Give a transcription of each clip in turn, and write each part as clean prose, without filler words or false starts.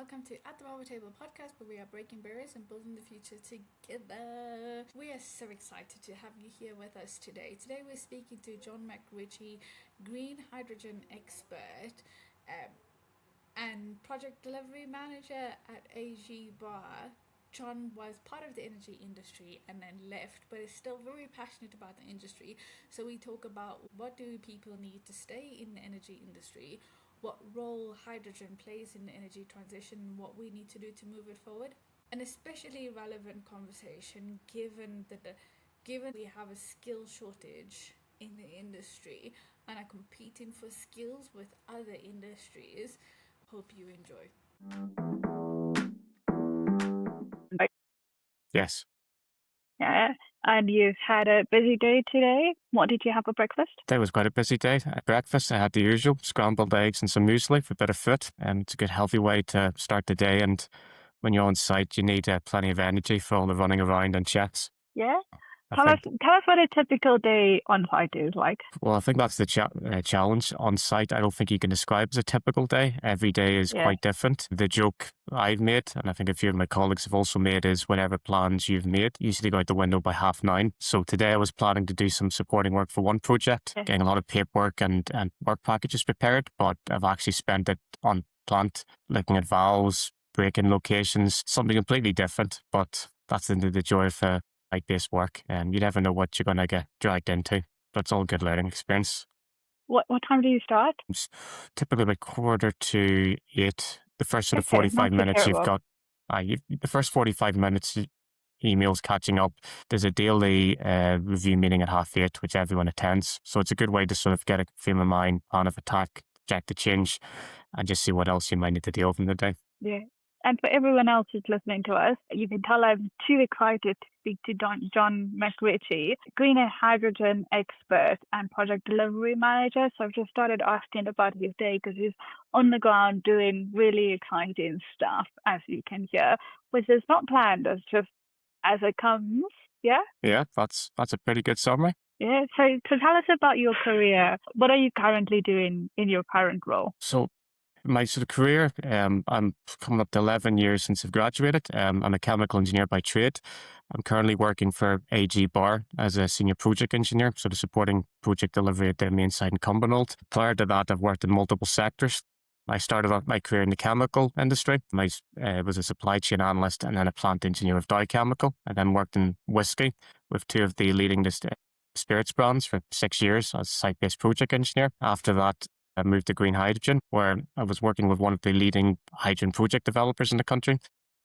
welcome to At the Marble Table podcast, where we are breaking barriers and building the future together. We are so excited to have you here with us today. Today we're speaking to John McRitchie, green hydrogen expert and project delivery manager at AG Bar. John was part of the energy industry and then left, but is still very passionate about the industry. So we talk about what do people need to stay in the energy industry, what role hydrogen plays in the energy transition, what we need to do to move it forward. An especially relevant conversation given we have a skill shortage in the industry and are competing for skills with other industries. Hope you enjoy. Yes. Yeah, and you've had a busy day today. What did you have for breakfast? Today was quite a busy day. At breakfast, I had the usual scrambled eggs and some muesli for a bit of fit. It's a good healthy way to start the day. And when you're on site, you need plenty of energy for all the running around and chats. Yeah. Tell us what a typical day on site is like. Well, I think that's the challenge on site. I don't think you can describe as a typical day. Every day is quite different. The joke I've made, and I think a few of my colleagues have also made, is whatever plans you've made usually go out the window by 9:30. So today I was planning to do some supporting work for one project, getting a lot of paperwork and work packages prepared, but I've actually spent it on plant, looking at valves, break-in locations, something completely different, but that's the joy of site-based work, and you never know what you're going to get dragged into, but it's all a good learning experience. What time do you start? It's typically about 7:45. The first sort of 45 minutes you've got, the first 45 minutes emails catching up. There's a daily review meeting at 8:30, which everyone attends. So it's a good way to sort of get a frame of mind, plan of attack, check the change, and just see what else you might need to deal with in the day. Yeah. And for everyone else who's listening to us, you can tell I'm too excited to speak to John McRitchie, green hydrogen expert and project delivery manager. So I've just started asking about his day because he's on the ground doing really exciting stuff, as you can hear, which is not planned. It's just as it comes. Yeah? Yeah, that's a pretty good summary. Yeah. So tell us about your career. What are you currently doing in your current role? So my sort of career, I'm coming up to 11 years since I've graduated. I'm a chemical engineer by trade. I'm currently working for AG Bar as a senior project engineer, sort of supporting project delivery at their main site in Cumbernauld. Prior to that, I've worked in multiple sectors. I started off my career in the chemical industry. I was a supply chain analyst and then a plant engineer of Dow Chemical. I then worked in whiskey with two of the leading spirits brands for 6 years as a site-based project engineer. After that, I moved to green hydrogen, where I was working with one of the leading hydrogen project developers in the country,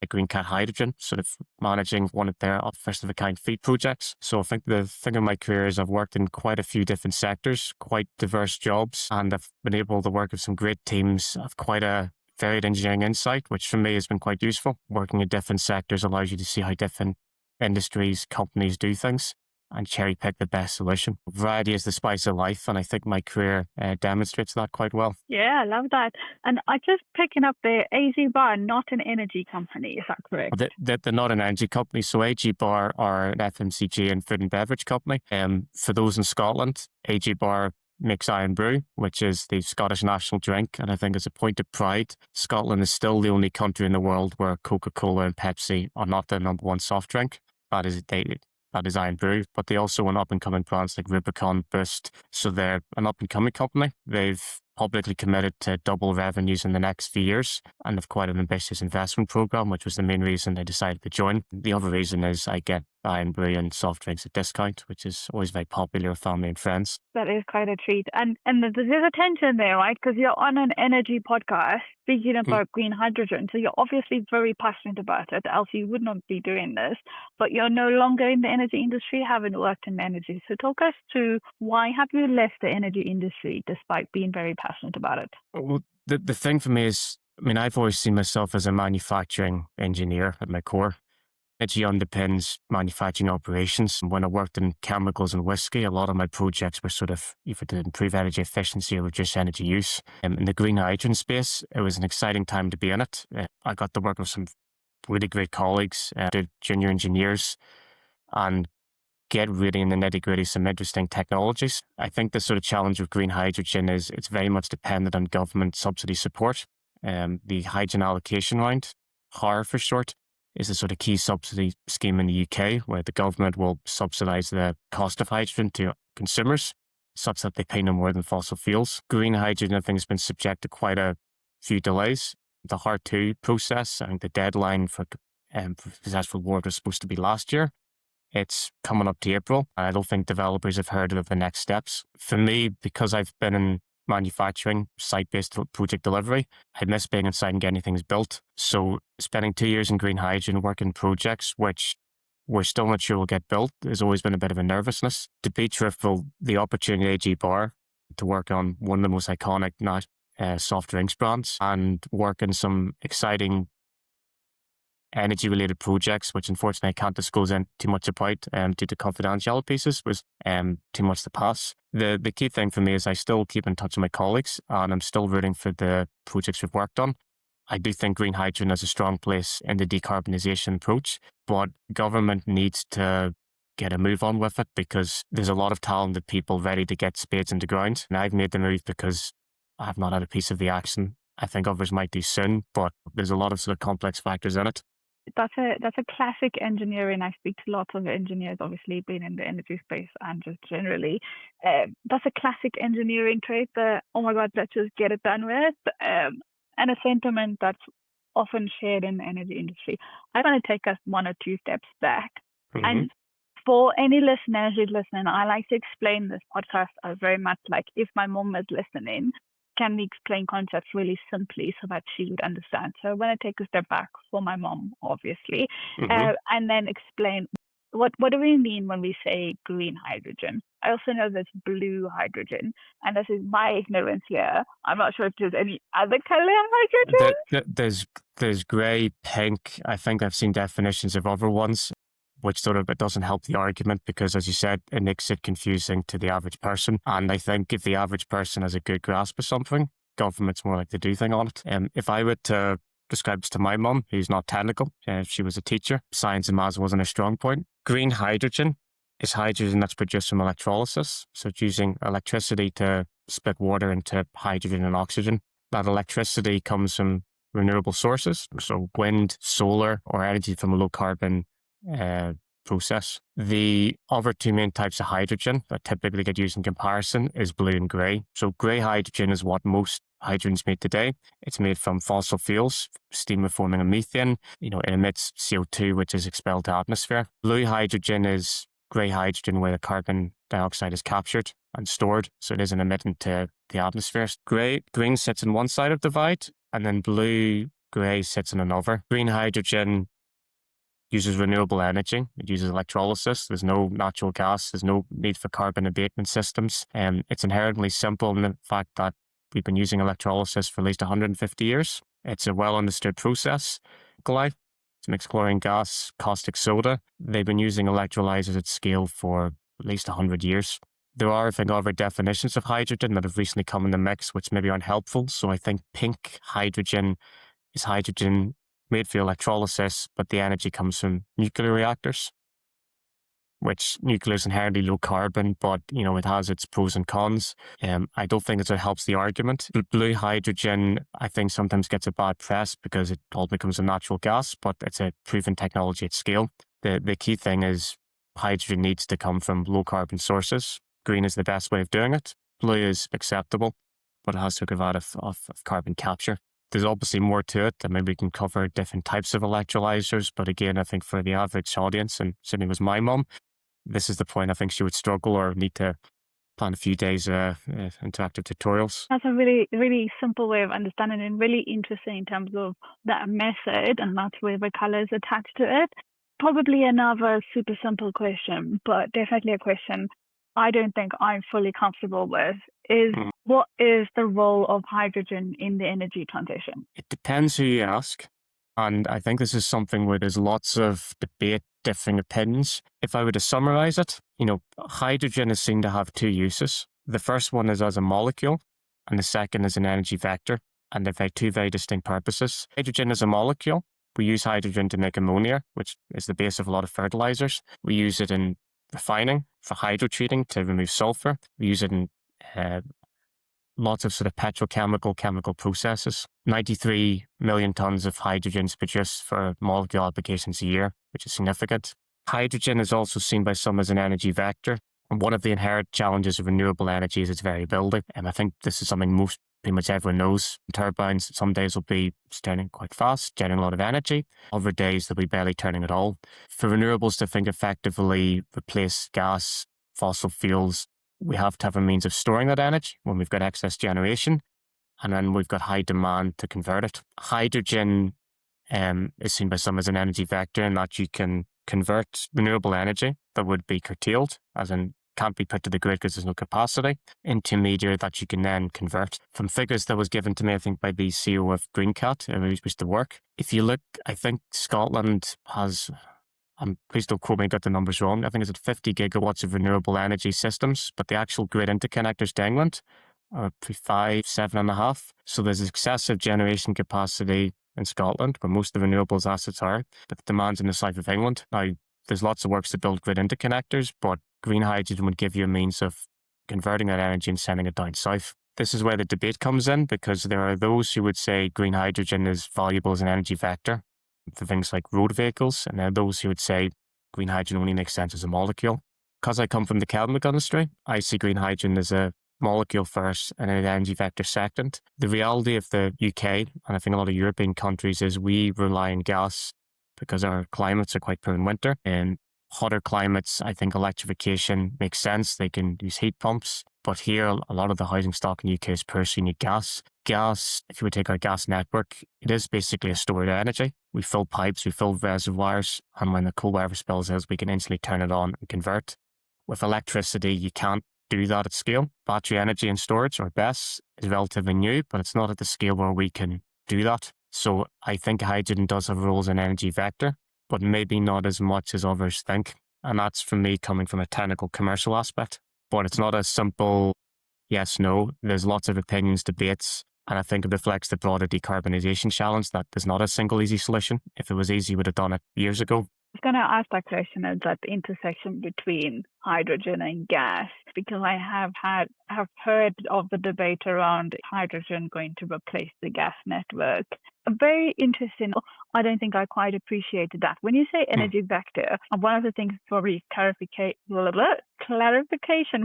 Green Cat Hydrogen, sort of managing one of their first-of-a-kind feed projects. So I think the thing in my career is I've worked in quite a few different sectors, quite diverse jobs, and I've been able to work with some great teams. I've quite a varied engineering insight, which for me has been quite useful. Working in different sectors allows you to see how different industries, companies do things, and cherry pick the best solution. Variety is the spice of life, and I think my career demonstrates that quite well. Yeah, I love that. And I just picking up the AG Bar, not an energy company, is that correct? They're not an energy company. So AG Bar are an FMCG and food and beverage company. For those in Scotland, AG Bar makes Iron Brew, which is the Scottish national drink. And I think as a point of pride, Scotland is still the only country in the world where Coca-Cola and Pepsi are not the number one soft drink. That is Iron Brew, but they also own up-and-coming brands like Rubicon, Boost. So they're an up-and-coming company. They've publicly committed to double revenues in the next few years and have quite an ambitious investment program, which was the main reason they decided to join. The other reason is I get Iron Brew and soft drinks at discount, which is always very popular with family and friends. That is quite a treat. And there's a tension there, right? Because you're on an energy podcast speaking about green hydrogen. So you're obviously very passionate about it, else you would not be doing this. But you're no longer in the energy industry, haven't worked in energy. So talk us through, why have you left the energy industry despite being very passionate about it? Well, the thing for me is, I've always seen myself as a manufacturing engineer at my core. Energy underpins manufacturing operations. When I worked in chemicals and whiskey, a lot of my projects were sort of either to improve energy efficiency or reduce energy use. In the green hydrogen space, it was an exciting time to be in it. I got to work with some really great colleagues, junior engineers, and get really in the nitty-gritty some interesting technologies. I think the sort of challenge with green hydrogen is it's very much dependent on government subsidy support. The Hydrogen Allocation Round, HAR for short, is a sort of key subsidy scheme in the UK where the government will subsidise the cost of hydrogen to consumers such that they pay no more than fossil fuels. Green hydrogen, I think, has been subject to quite a few delays. The HAR2 process, I think the deadline for successful award was supposed to be last year. It's coming up to April. I don't think developers have heard of the next steps. For me, because I've been in manufacturing, site-based project delivery, I miss being inside and getting things built. So spending 2 years in green hydrogen working projects, which we're still not sure will get built, there's always been a bit of a nervousness. To be truthful, the opportunity at AG Bar to work on one of the most iconic soft drinks brands and work in some exciting energy-related projects, which unfortunately I can't disclose too much about due to confidentiality pieces, was too much to pass. The key thing for me is I still keep in touch with my colleagues and I'm still rooting for the projects we've worked on. I do think green hydrogen has a strong place in the decarbonisation approach, but government needs to get a move on with it because there's a lot of talented people ready to get spades in the ground. And I've made the move because I have not had a piece of the action. I think others might do soon, but there's a lot of sort of complex factors in it. That's a classic engineering. I speak to lots of engineers, obviously being in the energy space and just generally. That's a classic engineering trait that, oh my God, let's just get it done with. And a sentiment that's often shared in the energy industry. I want to take us one or two steps back. Mm-hmm. And for any listeners who's listening, I like to explain this podcast as very much like if my mom is listening, can we explain concepts really simply so that she would understand? So when I take a step back for my mom, obviously, and then explain what do we mean when we say green hydrogen? I also know there's blue hydrogen, and this is my ignorance here. I'm not sure if there's any other color hydrogen. There's grey, pink. I think I've seen definitions of other ones, which sort of it doesn't help the argument because, as you said, it makes it confusing to the average person. And I think if the average person has a good grasp of something, government's more like to do thing on it. If I were to describe this to my mum, who's not technical, she was a teacher, science and maths wasn't a strong point. Green hydrogen is hydrogen that's produced from electrolysis. So it's using electricity to split water into hydrogen and oxygen. That electricity comes from renewable sources, so wind, solar, or energy from a low carbon process. The other two main types of hydrogen that typically get used in comparison is blue and grey. So grey hydrogen is what most hydrogen's made today. It's made from fossil fuels, steam reforming of methane. It emits CO2, which is expelled to atmosphere. Blue hydrogen is grey hydrogen where the carbon dioxide is captured and stored, so it isn't emitting to the atmosphere. Green sits on one side of the divide, and then blue-grey sits on another. Green hydrogen uses renewable energy. It uses electrolysis. There's no natural gas. There's no need for carbon abatement systems. It's inherently simple in the fact that we've been using electrolysis for at least 150 years. It's a well-understood process. To mix chlorine gas, caustic soda. They've been using electrolyzers at scale for at least 100 years. There are, I think, other definitions of hydrogen that have recently come in the mix, which maybe aren't helpful. So I think pink hydrogen is hydrogen made for electrolysis, but the energy comes from nuclear reactors, which nuclear is inherently low carbon, but, it has its pros and cons. I don't think it helps the argument. Blue hydrogen, I think, sometimes gets a bad press because it all becomes a natural gas, but it's a proven technology at scale. The key thing is hydrogen needs to come from low carbon sources. Green is the best way of doing it. Blue is acceptable, but it has to give out of carbon capture. There's obviously more to it, and maybe we can cover different types of electrolyzers. But again, I think for the average audience, and certainly was my mum, this is the point I think she would struggle or need to plan a few days interactive tutorials. That's a really, really simple way of understanding and really interesting in terms of that method, and that's where the colors attached to it. Probably another super simple question, but definitely a question I don't think I'm fully comfortable with is what is the role of hydrogen in the energy transition? It depends who you ask. And I think this is something where there's lots of debate, differing opinions. If I were to summarize it, hydrogen is seen to have two uses. The first one is as a molecule, and the second is an energy vector. And they've had two very distinct purposes. Hydrogen is a molecule. We use hydrogen to make ammonia, which is the base of a lot of fertilizers. We use it in refining, for hydrotreating to remove sulfur. We use it in lots of sort of petrochemical, chemical processes. 93 million tons of hydrogen is produced for molecule applications a year, which is significant. Hydrogen is also seen by some as an energy vector. And one of the inherent challenges of renewable energy is its variability. And I think this is something pretty much everyone knows. Turbines, some days will be turning quite fast, generating a lot of energy. Other days they'll be barely turning at all. For renewables to think effectively replace gas, fossil fuels, we have to have a means of storing that energy when we've got excess generation. And then we've got high demand to convert it. Hydrogen is seen by some as an energy vector in that you can convert renewable energy that would be curtailed, as in can't be put to the grid because there's no capacity, into media that you can then convert. From figures that was given to me, I think, by the CEO of Greencat, who used to work. If you look, I think Scotland has, please don't quote me, I got the numbers wrong. I think it's at 50 gigawatts of renewable energy systems, but the actual grid interconnectors to England are 5, 7.5. So there's excessive generation capacity in Scotland, where most of the renewables assets are, but the demand's in the south of England. Now, there's lots of works to build grid interconnectors, but green hydrogen would give you a means of converting that energy and sending it down south. This is where the debate comes in, because there are those who would say green hydrogen is valuable as an energy vector for things like road vehicles, and there are those who would say green hydrogen only makes sense as a molecule. Because I come from the chemical industry, I see green hydrogen as a molecule first and an energy vector second. The reality of the UK, and I think a lot of European countries, is we rely on gas because our climates are quite poor in winter. In hotter climates, I think electrification makes sense. They can use heat pumps. But here, a lot of the housing stock in the UK is poor, so you need gas. Gas, if you would take our gas network, it is basically a stored energy. We fill pipes, we fill reservoirs, and when the cold weather spells out, we can instantly turn it on and convert. With electricity, you can't do that at scale. Battery energy and storage, or BESS, is relatively new, but it's not at the scale where we can do that. So I think hydrogen does have a role as an energy vector, but maybe not as much as others think. And that's from me coming from a technical commercial aspect. But it's not a simple yes, no. There's lots of opinions, debates, and I think it reflects the broader decarbonisation challenge that there's not a single easy solution. If it was easy, we would have done it years ago. I was going to ask that question at that intersection between hydrogen and gas, because I have heard of the debate around hydrogen going to replace the gas network. Very interesting. I don't think I quite appreciated that. When you say energy vector, one of the things probably clarification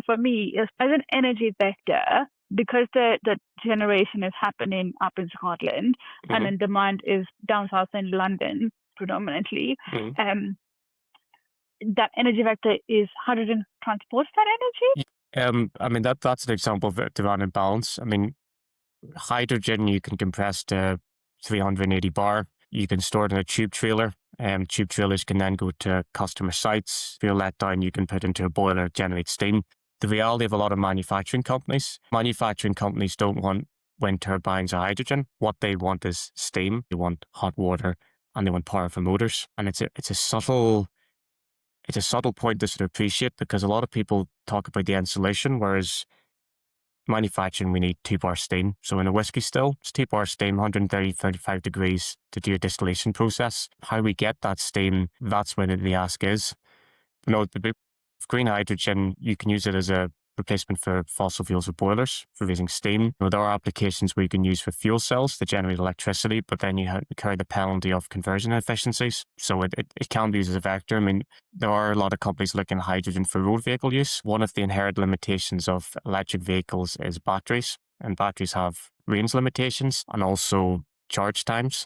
for me is, as an energy vector, because the generation is happening up in Scotland and then demand is down south in London predominantly, that energy vector is hydrogen transports that energy? I mean, that's an example of demand and balance. I mean, hydrogen you can compress to 380 bar. You can store it in a tube trailer. Tube trailers can then go to customer sites. If you're let down, you can put into a boiler, generate steam. The reality of a lot of manufacturing companies don't want wind turbines or hydrogen. What they want is steam. They want hot water and they want power for motors. And it's a subtle point to sort of appreciate, because a lot of people talk about the insulation, whereas manufacturing, we need 2 bar steam. So in a whiskey still, it's 2 bar steam, 135 degrees to do a distillation process. How we get that steam, that's where the ask is. With green hydrogen, you can use it as a replacement for fossil fuels or boilers for raising steam. There are applications where you can use for fuel cells to generate electricity, but then you carry the penalty of conversion efficiencies. So it can be used as a vector. I mean, there are a lot of companies looking at hydrogen for road vehicle use. One of the inherent limitations of electric vehicles is batteries, and batteries have range limitations and also charge times.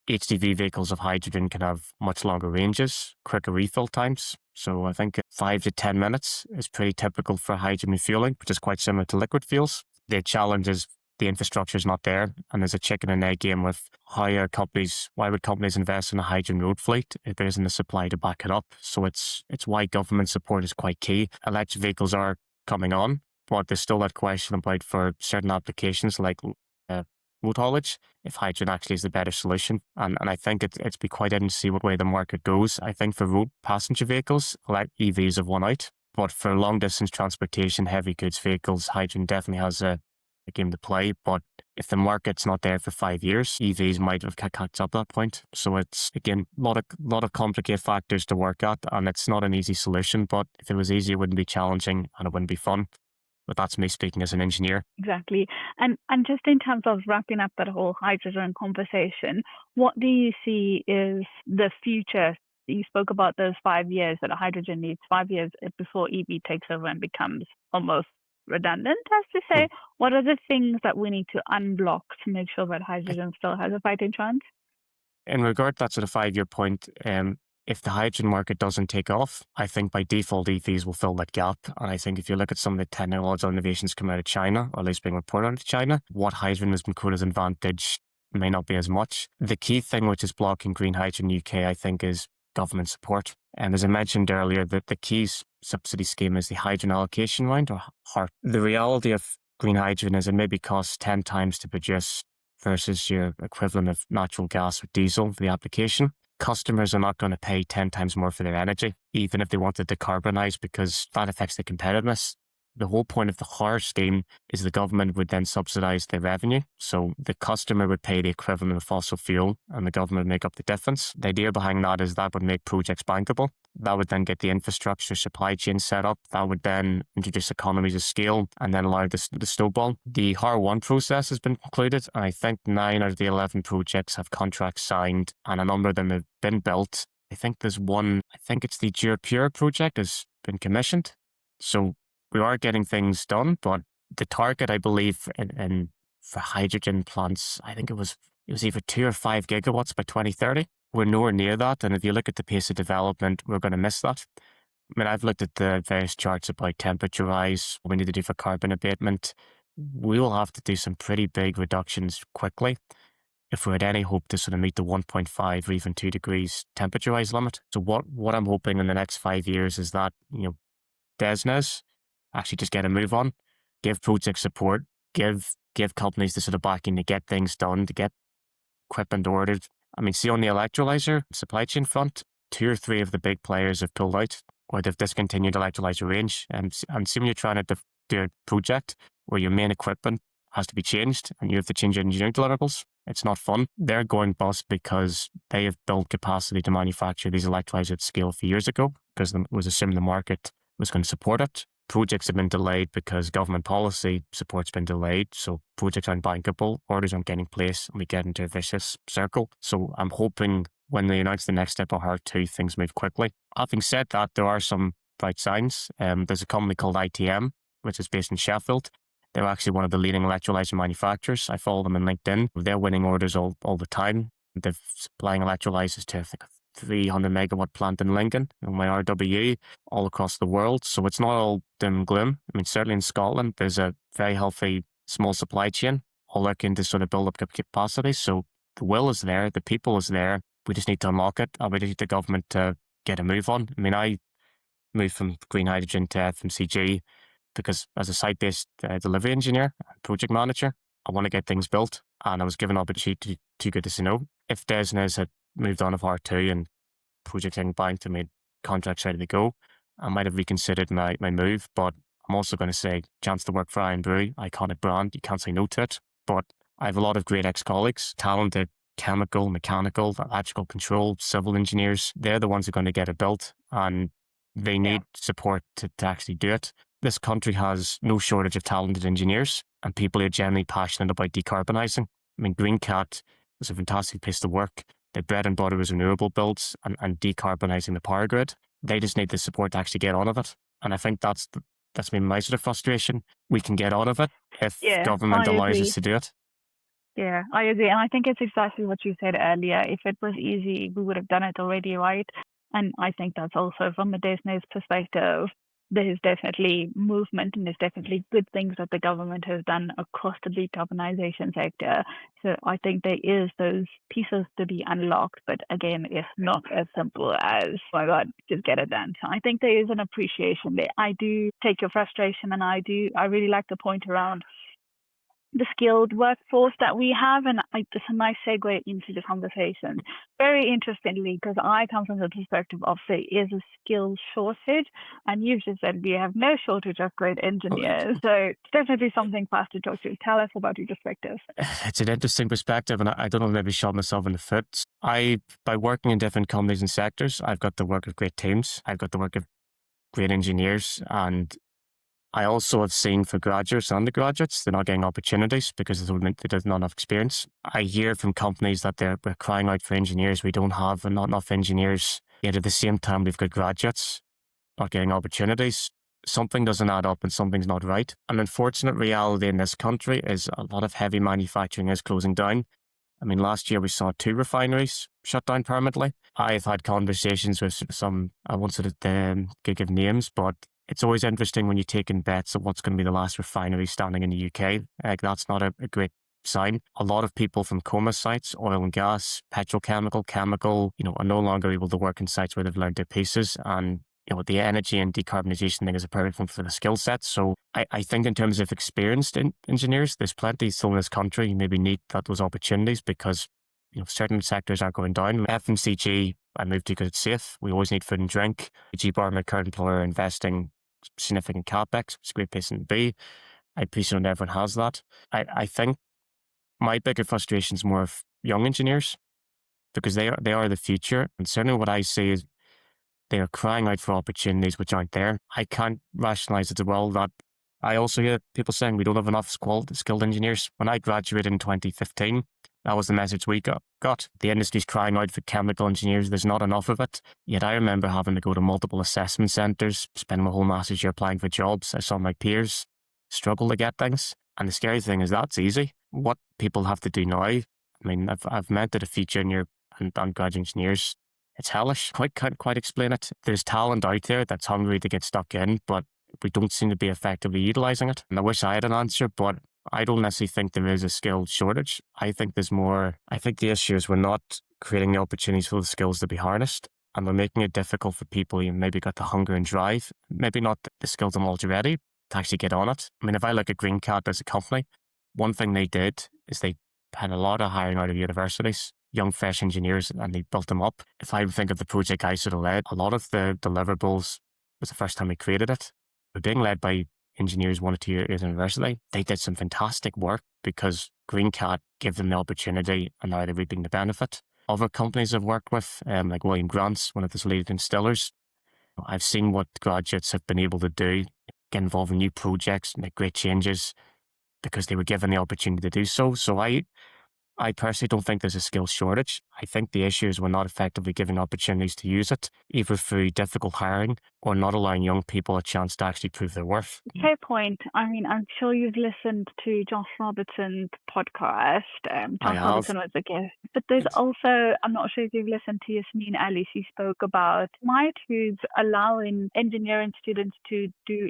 HDV vehicles of hydrogen can have much longer ranges, quicker refill times. So I think 5 to 10 minutes is pretty typical for hydrogen refueling, which is quite similar to liquid fuels. The challenge is the infrastructure is not there, and there's a chicken and egg game with why would companies invest in a hydrogen road fleet if there isn't a supply to back it up? So it's why government support is quite key. Electric vehicles are coming on, but there's still that question about, for certain applications like road haulage, if hydrogen actually is the better solution. And I think it's be quite interesting to see what way the market goes. I think for road passenger vehicles, EVs have won out. But for long distance transportation, heavy goods vehicles, hydrogen definitely has a game to play. But if the market's not there for 5 years, EVs might have catch up that point. So it's, again, a lot of complicated factors to work at, and it's not an easy solution. But if it was easy, it wouldn't be challenging and it wouldn't be fun. But that's me speaking as an engineer. Exactly. And just in terms of wrapping up that whole hydrogen conversation, what do you see is the future? You spoke about those 5 years that hydrogen needs 5 years before EV takes over and becomes almost redundant, as to Hmm. say. What are the things that we need to unblock to make sure that hydrogen still has a fighting chance? In regard to that sort of 5-year point, if the hydrogen market doesn't take off, I think by default EVs will fill that gap. And I think if you look at some of the technological innovations coming out of China, or at least being reported out of China, what hydrogen has been quoted as advantage may not be as much. The key thing which is blocking green hydrogen UK, I think, is government support. And as I mentioned earlier, the key subsidy scheme is the hydrogen allocation round, or HART. The reality of green hydrogen is it maybe costs 10 times to produce versus your equivalent of natural gas or diesel for the application. Customers are not going to pay 10 times more for their energy, even if they want to decarbonise, because that affects the competitiveness. The whole point of the HAR scheme is the government would then subsidise the revenue. So the customer would pay the equivalent of fossil fuel and the government would make up the difference. The idea behind that is that would make projects bankable. That would then get the infrastructure supply chain set up. That would then introduce economies of scale and then allow the snowball. The HAR1 process has been concluded, and I think 9 out of the 11 projects have contracts signed, and a number of them have been built. I think there's one, I think it's the Pure project, has been commissioned. So we are getting things done, but the target, I believe, for hydrogen plants, I think it was either 2 or 5 gigawatts by 2030. We're nowhere near that, and if you look at the pace of development, we're going to miss that. I mean, I've looked at the various charts about temperature rise, what we need to do for carbon abatement. We will have to do some pretty big reductions quickly if we had any hope to sort of meet the 1.5 or even 2 degrees temperature rise limit. So what I'm hoping in the next 5 years is that, DESNZ actually just get a move on, give project support, give companies the sort of backing to get things done, to get equipment ordered. I mean, see on the electrolyzer supply chain front, 2 or 3 of the big players have pulled out or they've discontinued electrolyzer range. And see when you're trying to do a project where your main equipment has to be changed and you have to change your engineering deliverables, it's not fun. They're going bust because they have built capacity to manufacture these electrolyzers at scale a few years ago because it was assuming the market was going to support it. Projects have been delayed because government policy support's been delayed, so projects aren't bankable, orders aren't getting placed, and we get into a vicious circle. So I'm hoping when they announce the next step of HAR2, things move quickly. Having said that, there are some bright signs. There's a company called ITM, which is based in Sheffield. They're actually one of the leading electrolyzer manufacturers. I follow them on LinkedIn. They're winning orders all the time. They're supplying electrolyzers to, I think, 300 megawatt plant in Lincoln, in my RWE, all across the world. So it's not all doom and gloom. I mean, certainly in Scotland, there's a very healthy small supply chain, all looking to sort of build up capacity. So the will is there, the people is there. We just need to unlock it, and we need the government to get a move on. I mean, I moved from green hydrogen to FMCG because as a site-based delivery engineer and project manager, I want to get things built, and I was given an opportunity too good to say no. If DESNZ had moved on of R2 and projects getting banked and made contracts ready to go, I might have reconsidered my move, but I'm also going to say, chance to work for Iron Brew, iconic brand, you can't say no to it. But I have a lot of great ex-colleagues, talented chemical, mechanical, electrical control, civil engineers. They're the ones who are going to get it built, and they need support to actually do it. This country has no shortage of talented engineers and people who are genuinely passionate about decarbonising. I mean, Greencat was a fantastic place to work. Their bread and butter was renewable builds and decarbonising the power grid. They just need the support to actually get on of it. And I think that's been my sort of frustration. We can get on of it if government allows us to do it. Yeah, I agree. And I think it's exactly what you said earlier. If it was easy, we would have done it already, right? And I think that's also from the DESNZ perspective, there's definitely movement and there's definitely good things that the government has done across the decarbonisation sector. So I think there is those pieces to be unlocked, but again, it's not as simple as, oh my God, just get it done. So I think there is an appreciation there. I do take your frustration, and I really like the point around the skilled workforce that we have, and it's a nice segue into the conversation. Very interestingly, because I come from the perspective of there is a skills shortage, and you've just said we have no shortage of great engineers. So it's definitely something for us to talk to. Tell us about your perspective. It's an interesting perspective, and I don't know, maybe shot myself in the foot. By working in different companies and sectors, I've got the work of great teams. I've got the work of great engineers, and I also have seen for graduates and undergraduates, they're not getting opportunities because they don't have enough experience. I hear from companies that we're crying out for engineers. We don't have not enough engineers. Yet at the same time, we've got graduates not getting opportunities. Something doesn't add up and something's not right. An unfortunate reality in this country is a lot of heavy manufacturing is closing down. I mean, last year we saw 2 refineries shut down permanently. I've had conversations with some, I won't sort of give names, but it's always interesting when you're taking bets on what's going to be the last refinery standing in the UK. That's not a great sign. A lot of people from coma sites, oil and gas, petrochemical, chemical, are no longer able to work in sites where they've learned their pieces. And the energy and decarbonisation thing is a perfect one for the skill set. So I think in terms of experienced engineers, there's plenty still in this country. You maybe need those opportunities because certain sectors are going down. FMCG, I moved to because it's safe. We always need food and drink. AG Bar, my current employer, investing significant capex. It's a great place to be. I appreciate not everyone has that. I think my bigger frustration is more of young engineers because they are the future. And certainly what I see is they are crying out for opportunities which aren't there. I can't rationalise it as well that I also hear people saying we don't have enough skilled engineers. When I graduated in 2015, that was the message we got. The industry's crying out for chemical engineers. There's not enough of it. Yet I remember having to go to multiple assessment centres, spending my whole master's year applying for jobs. I saw my peers struggle to get things. And the scary thing is that's easy. What people have to do now, I mean, I've mentored a few junior and undergraduate engineers. It's hellish. Can't quite explain it. There's talent out there that's hungry to get stuck in, but we don't seem to be effectively utilising it. And I wish I had an answer, but I don't necessarily think there is a skill shortage. I think there's more. I think the issue is we're not creating the opportunities for the skills to be harnessed, and we're making it difficult for people who maybe got the hunger and drive, maybe not the skills and knowledge already, to actually get on it. I mean, if I look at Green Cat as a company, one thing they did is they had a lot of hiring out of universities, young fresh engineers, and they built them up. If I think of the project I sort of led, a lot of the deliverables was the first time we created it. We're being led by engineers 1 or 2 years in university. They did some fantastic work because Green Cat gave them the opportunity and now they're reaping the benefit. Other companies I've worked with, like William Grant's, one of the leading distillers, I've seen what graduates have been able to do, get involved in new projects, make great changes because they were given the opportunity to do so. So I personally don't think there's a skill shortage. I think the issue is we're not effectively giving opportunities to use it, either through difficult hiring or not allowing young people a chance to actually prove their worth. Fair point. I mean, I'm sure you've listened to Josh Robertson's podcast. Josh Robertson was a guest. But there's also, I'm not sure if you've listened to Yasmin Ali. She spoke about who's allowing engineering students to do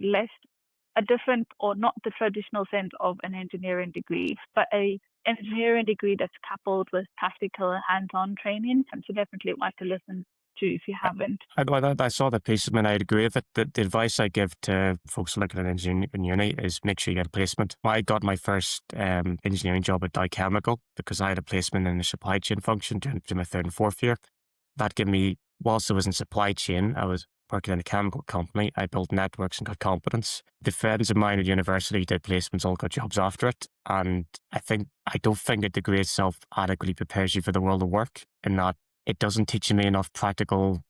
a different or not the traditional sense of an engineering degree, but a engineering degree that's coupled with practical hands-on training. And so definitely like to listen to if you haven't. I saw the piece and I'd agree with it. The advice I give to folks looking at engineering in uni is make sure you get a placement. I got my first engineering job at Dow Chemical because I had a placement in the supply chain function during my 3rd and 4th year. That gave me, whilst I was in supply chain, I was working in a chemical company. I built networks and got competence. The friends of mine at university did placements, all got jobs after it. And I don't think a degree itself adequately prepares you for the world of work in that it doesn't teach you enough practical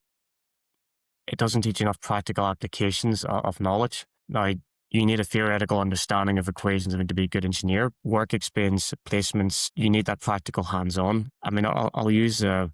applications of knowledge. Now, you need a theoretical understanding of equations to be a good engineer. Work experience, placements, you need that practical hands-on. I mean, I'll use the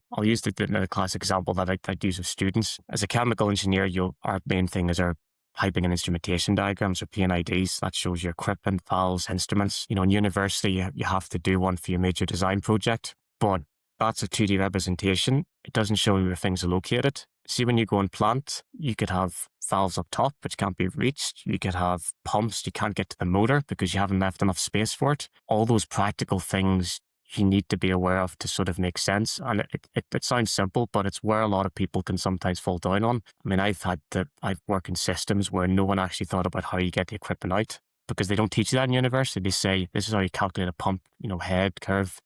classic example that I'd use with students. As a chemical engineer, our main thing is our piping and instrumentation diagrams or P&IDs. That shows your equipment, valves, instruments. In university, you have to do one for your major design project, but that's a 2D representation. It doesn't show you where things are located. See, when you go in plant, you could have valves up top, which can't be reached. You could have pumps, you can't get to the motor because you haven't left enough space for it. All those practical things you need to be aware of to sort of make sense. And it sounds simple, but it's where a lot of people can sometimes fall down on. I mean, I've worked in systems where no one actually thought about how you get the equipment out because they don't teach you that in university. They say, this is how you calculate a pump, head curve.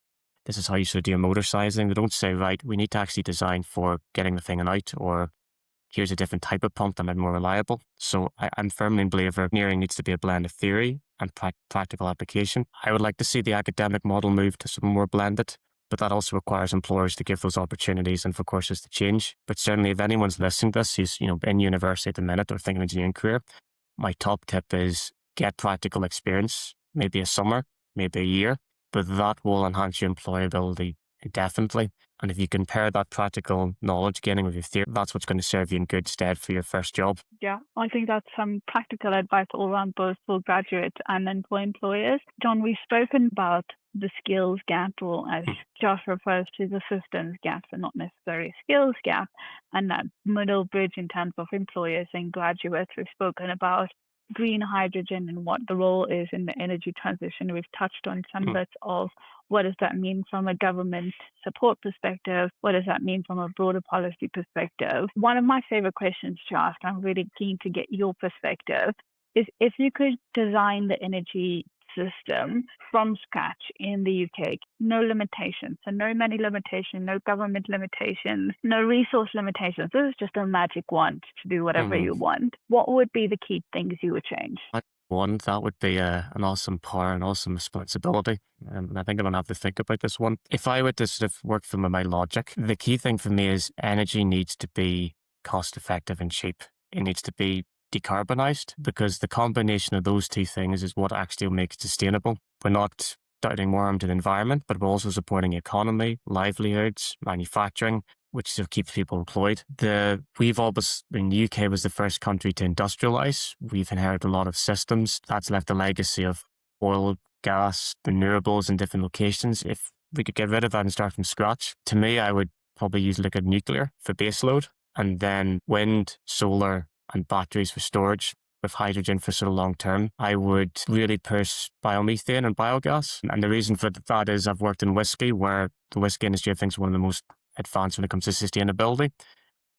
This is how you sort of do a motor sizing. They don't say, right, we need to actually design for getting the thing out, or here's a different type of pump that might be more reliable. So I'm firmly in believer engineering needs to be a blend of theory and practical application. I would like to see the academic model move to something more blended, but that also requires employers to give those opportunities and for courses to change. But certainly if anyone's listening to this who's, in university at the minute or thinking of engineering career, my top tip is get practical experience, maybe a summer, maybe a year, but that will enhance your employability indefinitely. And if you can pair that practical knowledge gaining with your theory, that's what's going to serve you in good stead for your first job. Yeah, I think that's some practical advice all around both for graduates and then for employers. John, we've spoken about the skills gap, or as Josh refers to, the systems gap, and not necessarily skills gap, and that middle bridge in terms of employers and graduates. We've spoken about green hydrogen and what the role is in the energy transition. We've touched on some bits of what does that mean from a government support perspective? What does that mean from a broader policy perspective? One of my favorite questions to ask, I'm really keen to get your perspective, is if you could design the energy system from scratch in the UK, no limitations, so no money limitation, no government limitations, no resource limitations. This is just a magic wand to do whatever you want. What would be the key things you would change? One, that would be an awesome power, an awesome responsibility. And I think I'm going to have to think about this one. If I were to sort of work from my logic, the key thing for me is energy needs to be cost effective and cheap. It needs to be decarbonized, because the combination of those two things is what actually makes it sustainable. We're not doing more harm to the environment, but we're also supporting economy, livelihoods, manufacturing, which sort of keeps people employed. The UK was the first country to industrialize. We've inherited a lot of systems. That's left a legacy of oil, gas, renewables in different locations. If we could get rid of that and start from scratch, to me, I would probably look at nuclear for baseload, and then wind, solar, and batteries for storage, with hydrogen for sort of long term. I would really push biomethane and biogas. And the reason for that is I've worked in whiskey, where the whiskey industry I think is one of the most advanced when it comes to sustainability.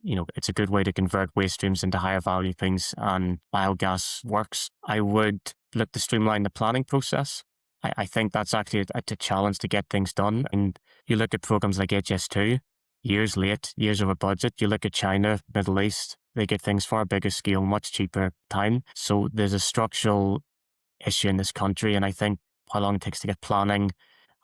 You know, it's a good way to convert waste streams into higher value things, and biogas works. I would look to streamline the planning process. I think that's actually a challenge to get things done. And you look at programs like HS2, years late, years over budget. You look at China, Middle East, they get things far bigger scale, much cheaper time. So there's a structural issue in this country, and I think how long it takes to get planning,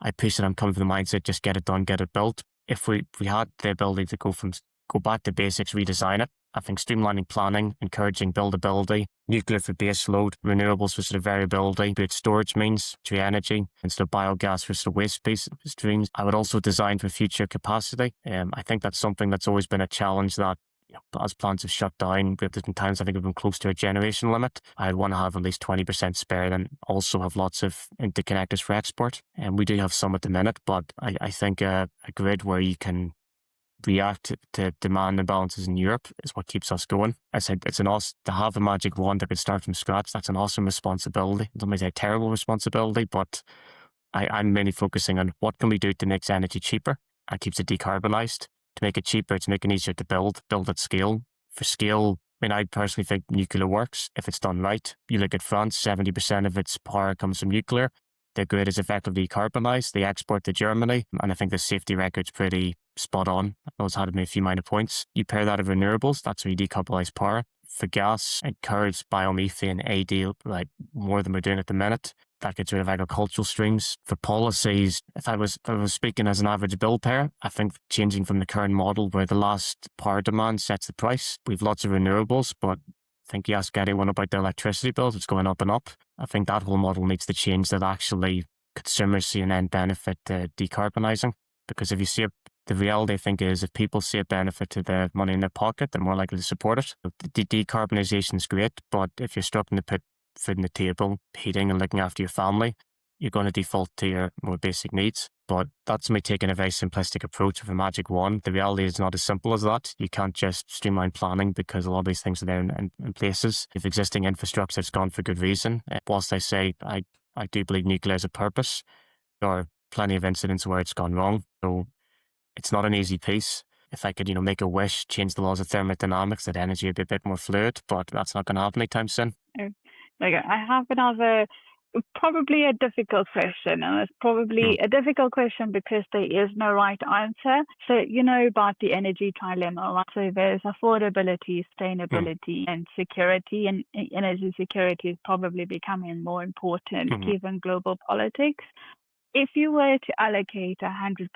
I push it. I'm coming from the mindset, just get it done, get it built. If we had the ability to go back to basics, redesign it, I think streamlining planning, encouraging buildability, nuclear for base load, renewables for sort of variability, be it storage means, tree energy, instead of biogas for sort of waste streams. I would also design for future capacity. I think that's something that's always been a challenge, that as plants have shut down, at different times I think we've been close to a generation limit. I'd want to have at least 20% spare, and also have lots of interconnectors for export. And we do have some at the minute, but I think a grid where you can react to demand imbalances in Europe is what keeps us going. I said it's an awesome to have a magic wand that could start from scratch. That's an awesome responsibility. It's almost a terrible responsibility, but I'm mainly focusing on what can we do to make energy cheaper and keeps it decarbonized. To make it cheaper, to make it easier to build at scale. For scale, I mean, I personally think nuclear works if it's done right. You look at France, 70% of its power comes from nuclear. Their grid is effectively decarbonized. They export to Germany, and I think the safety record's pretty spot on. Those had a few minor points. You pair that with renewables, that's where you decarbonize power. For gas, encourage biomethane, AD, like more than we're doing at the minute. That gets rid of agricultural streams. For policies, if I was speaking as an average bill payer, I think changing from the current model where the last power demand sets the price. We've lots of renewables, but I think you ask anyone about their electricity bills, it's going up and up. I think that whole model needs to change, that actually consumers see an end benefit to decarbonising. Because if you see the reality, I think, is if people see a benefit to the money in their pocket, they're more likely to support it. The decarbonisation is great, but if you're struggling to put food on the table, heating and looking after your family, you're going to default to your more basic needs. But that's me taking a very simplistic approach of a magic wand. The reality is not as simple as that. You can't just streamline planning, because a lot of these things are there in places. If existing infrastructure has gone for good reason, whilst I say I do believe nuclear has a purpose, there are plenty of incidents where it's gone wrong. So it's not an easy piece. If I could, make a wish, change the laws of thermodynamics, that energy would be a bit more fluid, but that's not going to happen anytime soon. Okay, I have another, probably a difficult question, and it's probably a difficult question because there is no right answer. So you know about the energy trilemma, right? So there's affordability, sustainability, and security, and energy security is probably becoming more important given global politics. If you were to allocate 100%,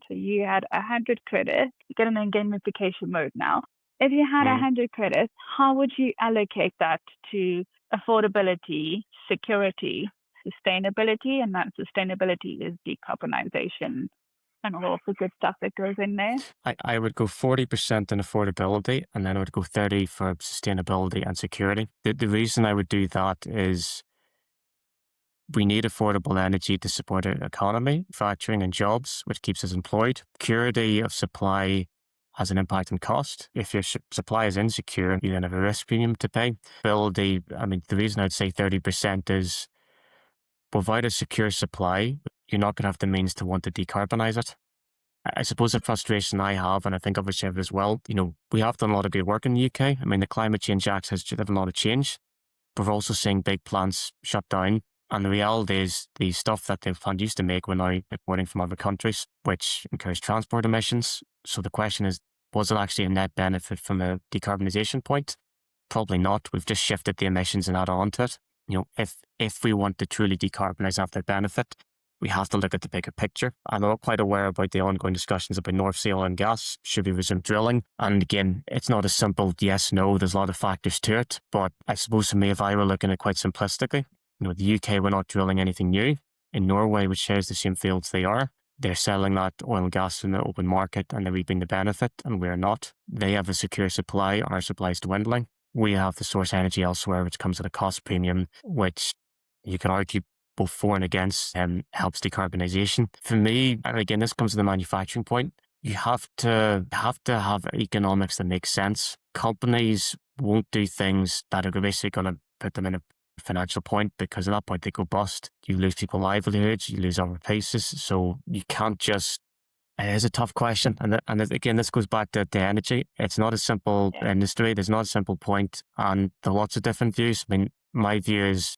so you had 100 credits, get in gamification mode now. If you had 100 credits, how would you allocate that to affordability, security, sustainability, and that sustainability is decarbonization and all of the good stuff that goes in there. I would go 40% in affordability, and then I would go 30 for sustainability and security. The reason I would do that is we need affordable energy to support our economy, manufacturing and jobs, which keeps us employed. Security of supply has an impact on cost. If your supply is insecure, you then have a risk premium to pay. The reason I'd say 30% is without a secure supply, you're not going to have the means to want to decarbonize it. I suppose the frustration I have, and I think others have as well, we have done a lot of good work in the UK. I mean, the Climate Change Act has driven a lot of change, but we're also seeing big plants shut down. And the reality is the stuff that the plant used to make, we're now importing from other countries, which incurs transport emissions. So the question is, was it actually a net benefit from a decarbonisation point? Probably not. We've just shifted the emissions and add on to it. If we want to truly decarbonise after benefit, we have to look at the bigger picture. I'm not quite aware about the ongoing discussions about North Sea oil and gas. Should we resume drilling? And again, it's not a simple yes, no. There's a lot of factors to it. But I suppose for me, if I were looking at it quite simplistically, the UK, we're not drilling anything new. In Norway, which shares the same fields they are, they're selling that oil and gas in the open market and they're reaping the benefit, and we're not. They have a secure supply. Our supply is dwindling. We have to source energy elsewhere, which comes at a cost premium, which you can argue both for and against, helps decarbonisation. For me, and again, this comes to the manufacturing point, you have to have economics that make sense. Companies won't do things that are basically going to put them in a financial point, because at that point they go bust. You lose people livelihoods, you lose other places. So you can't just. It is a tough question, and again, this goes back to the energy. It's not a simple industry. There's not a simple point, and there are lots of different views. I mean, my view is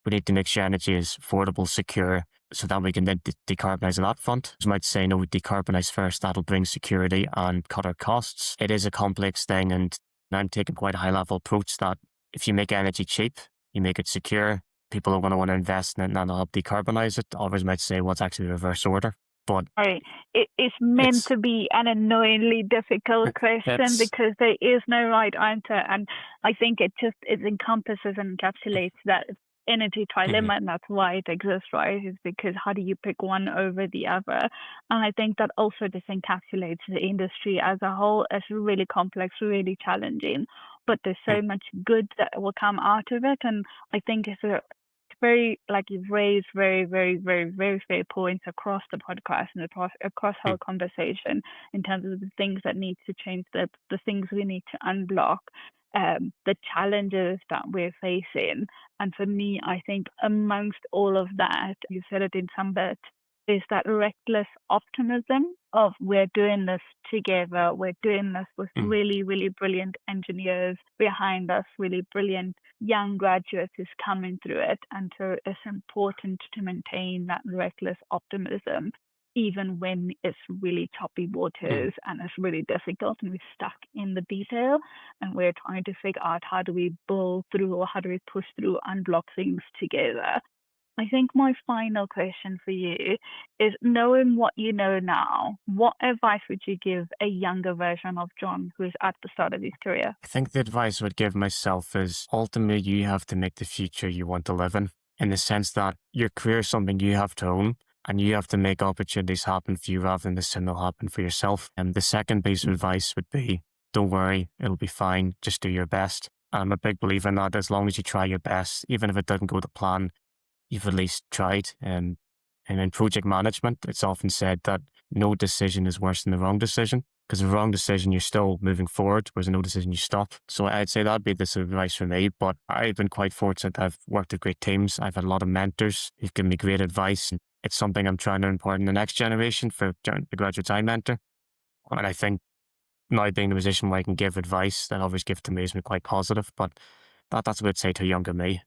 we need to make sure energy is affordable, secure, so that we can then decarbonise on that front. You might say, no, we decarbonise first. That'll bring security and cut our costs. It is a complex thing, and I'm taking quite a high-level approach that if you make energy cheap, you make it secure, people are going to want to invest in it, and that'll help decarbonise it. Others might say, well, it's actually the reverse order. But right. It's meant to be an annoyingly difficult question because there is no right answer. And I think it encompasses and encapsulates that energy trilemma, and that's why it exists, right? Is because how do you pick one over the other? And I think that also just encapsulates the industry as a whole as really complex, really challenging. But there's so much good that will come out of it. And I think it's very, like, you've raised very, very, very, very fair points across the podcast and across our conversation in terms of the things that need to change, the things we need to unblock, the challenges that we're facing. And for me, I think amongst all of that, you said it in some bit, is that reckless optimism of we're doing this together, we're doing this with really, really brilliant engineers behind us, really brilliant young graduates who's coming through it. And so it's important to maintain that reckless optimism, even when it's really choppy waters and it's really difficult and we're stuck in the detail and we're trying to figure out how do we build through or how do we push through, unblock things together. I think my final question for you is, knowing what you know now, what advice would you give a younger version of John who is at the start of his career? I think the advice I would give myself is ultimately you have to make the future you want to live in the sense that your career is something you have to own and you have to make opportunities happen for you rather than just they'll happen for yourself. And the second piece of advice would be, don't worry, it'll be fine, just do your best. I'm a big believer in that. As long as you try your best, even if it doesn't go to plan, you've at least tried. And in project management, it's often said that no decision is worse than the wrong decision, because the wrong decision, you're still moving forward, whereas no decision, you stop. So I'd say that'd be this advice for me. But I've been quite fortunate. I've worked with great teams. I've had a lot of mentors who've given me great advice. And it's something I'm trying to impart in the next generation for the graduates I mentor. And I think now being in a position where I can give advice that others give to me has been quite positive. But that's what I'd say to a younger me.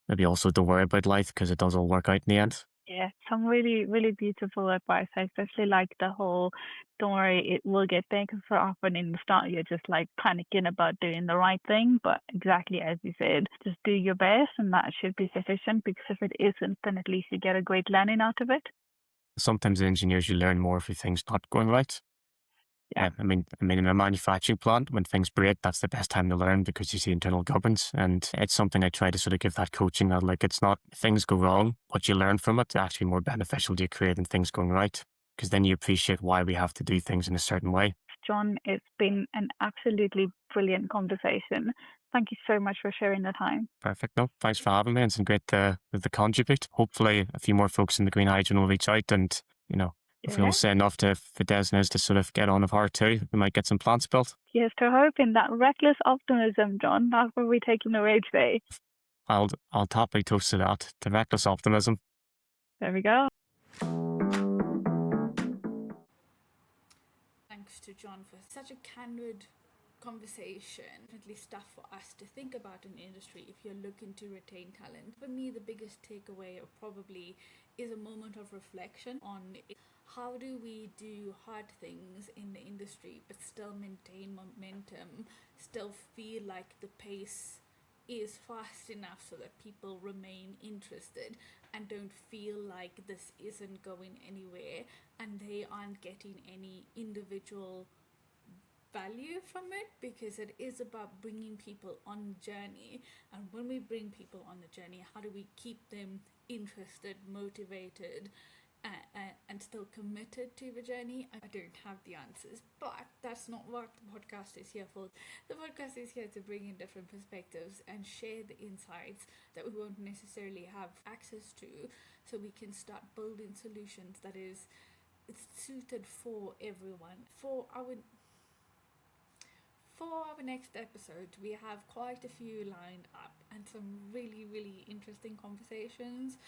Maybe also don't worry about life because it does all work out in the end. Yeah, some really, really beautiful advice. I especially like the whole, don't worry, it will get there, because so often in the start you're just like panicking about doing the right thing. But exactly as you said, just do your best and that should be sufficient, because if it isn't, then at least you get a great learning out of it. Sometimes as engineers, you learn more if things not going right. Yeah. In a manufacturing plant, when things break, that's the best time to learn because you see internal governance. And it's something I try to sort of give that coaching that, like, it's not things go wrong, what you learn from it, actually more beneficial to your career than things going right. Because then you appreciate why we have to do things in a certain way. John, it's been an absolutely brilliant conversation. Thank you so much for sharing the time. Perfect. No, thanks for having me. It's been great to contribute. Hopefully a few more folks in the green hydrogen will reach out and, if we all say enough for Des and us to sort of get on with heart too, we might get some plants built. Here's to hoping that reckless optimism, John. That's what we're taking away today. I'll toply toast to that, to reckless optimism. There we go. Thanks to John for such a candid conversation. Definitely stuff for us to think about in the industry if you're looking to retain talent. For me, the biggest takeaway probably is a moment of reflection on how do we do hard things in the industry but still maintain momentum, still feel like the pace is fast enough so that people remain interested and don't feel like this isn't going anywhere and they aren't getting any individual value from it, because it is about bringing people on the journey. And when we bring people on the journey, how do we keep them interested, motivated, and still committed to the journey? I don't have the answers, but that's not what the podcast is here for. The podcast is here to bring in different perspectives and share the insights that we won't necessarily have access to, so we can start building solutions that is suited for everyone. For our next episode, we have quite a few lined up and some really, really interesting conversations.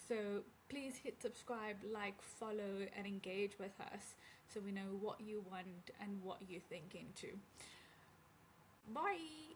So please hit subscribe, like, follow, and engage with us so we know what you want and what you're thinking too. Bye!